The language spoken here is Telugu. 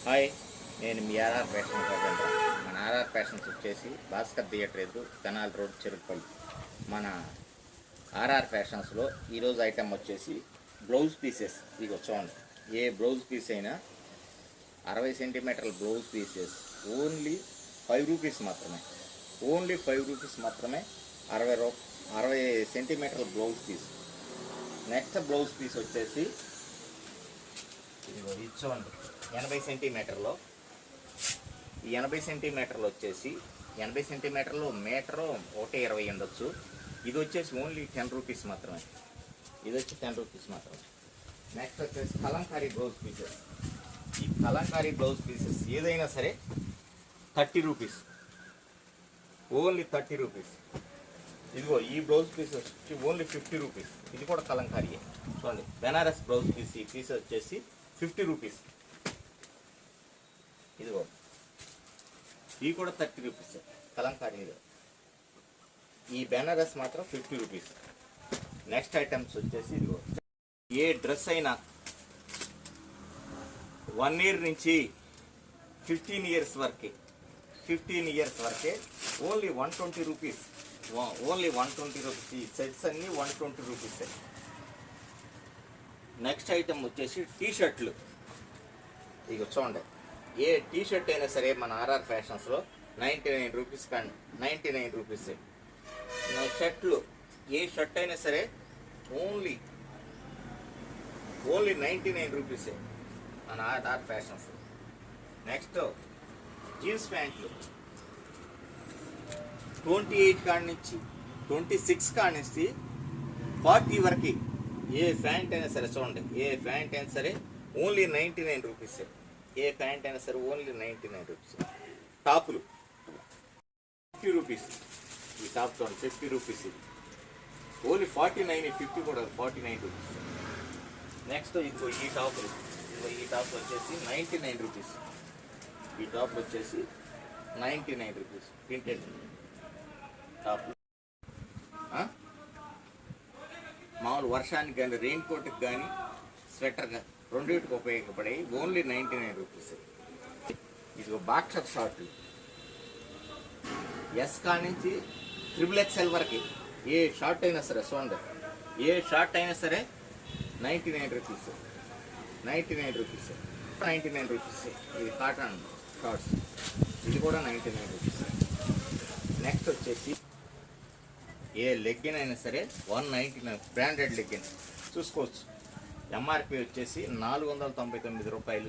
హాయ్, నేను మీ ఆర్ఆర్ ఫ్యాషన్ రవీంద్ర. మన ఆర్ఆర్ ఫ్యాషన్స్ వచ్చేసి భాస్కర్ థియేటర్ ఎదురు తెనాలి రోడ్ చెరుకుపల్లి. మన ఆర్ఆర్ ఫ్యాషన్స్లో ఈరోజు ఐటెం వచ్చేసి బ్లౌజ్ పీసెస్. ఇగో చూడండి, ఏ బ్లౌజ్ పీస్ అయినా 60 సెంటీమీటర్ల బ్లౌజ్ పీసెస్ ఓన్లీ 5 రూపీస్ మాత్రమే. ఓన్లీ 5 రూపీస్ మాత్రమే. 60 సెంటీమీటర్ల blouse piece. Next blouse piece వచ్చేసి ఇదిగో ఇది చూడండి, 80 సెంటీమీటర్లో. ఈ 80 సెంటీమీటర్లు వచ్చేసి 80 సెంటీమీటర్లు మీటరు 1.20 ఉండొచ్చు. ఇది వచ్చేసి ఓన్లీ 10 రూపీస్ మాత్రమే. ఇది వచ్చి 10 రూపీస్ మాత్రమే. నెక్స్ట్ వచ్చేసి కలంకారీ బ్లౌజ్ పీసెస్. ఈ కలంకారీ బ్లౌజ్ పీసెస్ ఏదైనా సరే 30 రూపీస్, ఓన్లీ 30 రూపీస్. ఇదిగో ఈ బ్లౌజ్ పీసెస్ వచ్చి ఓన్లీ 50 రూపీస్. ఇది కూడా కలంకారీయే. చూడండి, బెనారస్ బ్లౌజ్ పీస్. ఈ పీస్ వచ్చేసి 50 రూపీస్. ఇదిగో ఇవి కూడా 30 రూపీస్ కలంకారీ. ఈ బెనారస్ మాత్రం 50 రూపీస్. నెక్స్ట్ ఐటమ్స్ వచ్చేసి ఇదిగో, ఏ డ్రెస్ అయినా 1 ఇయర్ నుంచి 15 ఇయర్స్ వరకే, 15 ఇయర్స్ వరకే ఓన్లీ 120 రూపీస్. Only 120 rupees. ఈ సెట్స్ అన్నీ 120 రూపీస్. నెక్స్ట్ ఐటమ్ వచ్చేసి టీ షర్ట్లు. ఇక చూడండి, ఏ టీ షర్ట్ అయినా సరే మన ఆర్ఆర్ ఫ్యాషన్స్లో 99 రూపీస్ కానీ 99 రూపీస్. షర్ట్లు ఏ షర్ట్ అయినా సరే ఓన్లీ 99 రూపీసే మన ఆర్ఆర్ ఫ్యాషన్స్. నెక్స్ట్ జీన్స్ ప్యాంట్లు 28 కాడి నుంచి 26 కాడి నుంచి 40 వరకు. ఏ ప్యాంట్ అయినా సరే చూడండి, ఏ ప్యాంట్ అయినా సరే ఓన్లీ 99 రూపీస్. ఏ ప్యాంట్ అయినా సరే ఓన్లీ 99 రూపీస్. టాపులు 50 రూపీస్. ఈ టాప్ చూడండి, 50 రూపీస్. ఇది ఓన్లీ 49, 50 కూడా 49 రూపీస్. నెక్స్ట్ ఇంకో ఈ టాపులు. ఈ టాప్ వచ్చేసి 99 రూపీస్. ఈ టాప్ వచ్చేసి 99 రూపీస్. Printed top. మామూలు వర్షానికి కానీ, రెయిన్ కోట్కి కానీ, స్వెటర్గా రెండింటికి ఉపయోగపడాయి. Only 99 rupees. ఇది బాక్సర్ షార్ట్లు ఎస్ కా నుంచి XXL వరకు. ఏ షార్ట్ అయినా సరే చూడండి, ఏ షార్ట్ అయినా సరే 99 రూపీస్. 99 రూపీస్. 99 రూపీస్. ఇది కాటన్ షార్ట్స్. ఇది కూడా 99 రూపీస్. నెక్స్ట్ వచ్చేసి ఏ లెగ్గిన్ అయినా సరే 199. బ్రాండెడ్ లెగ్గిన్ చూసుకోవచ్చు. ఎంఆర్పి వచ్చేసి 499 రూపాయలు.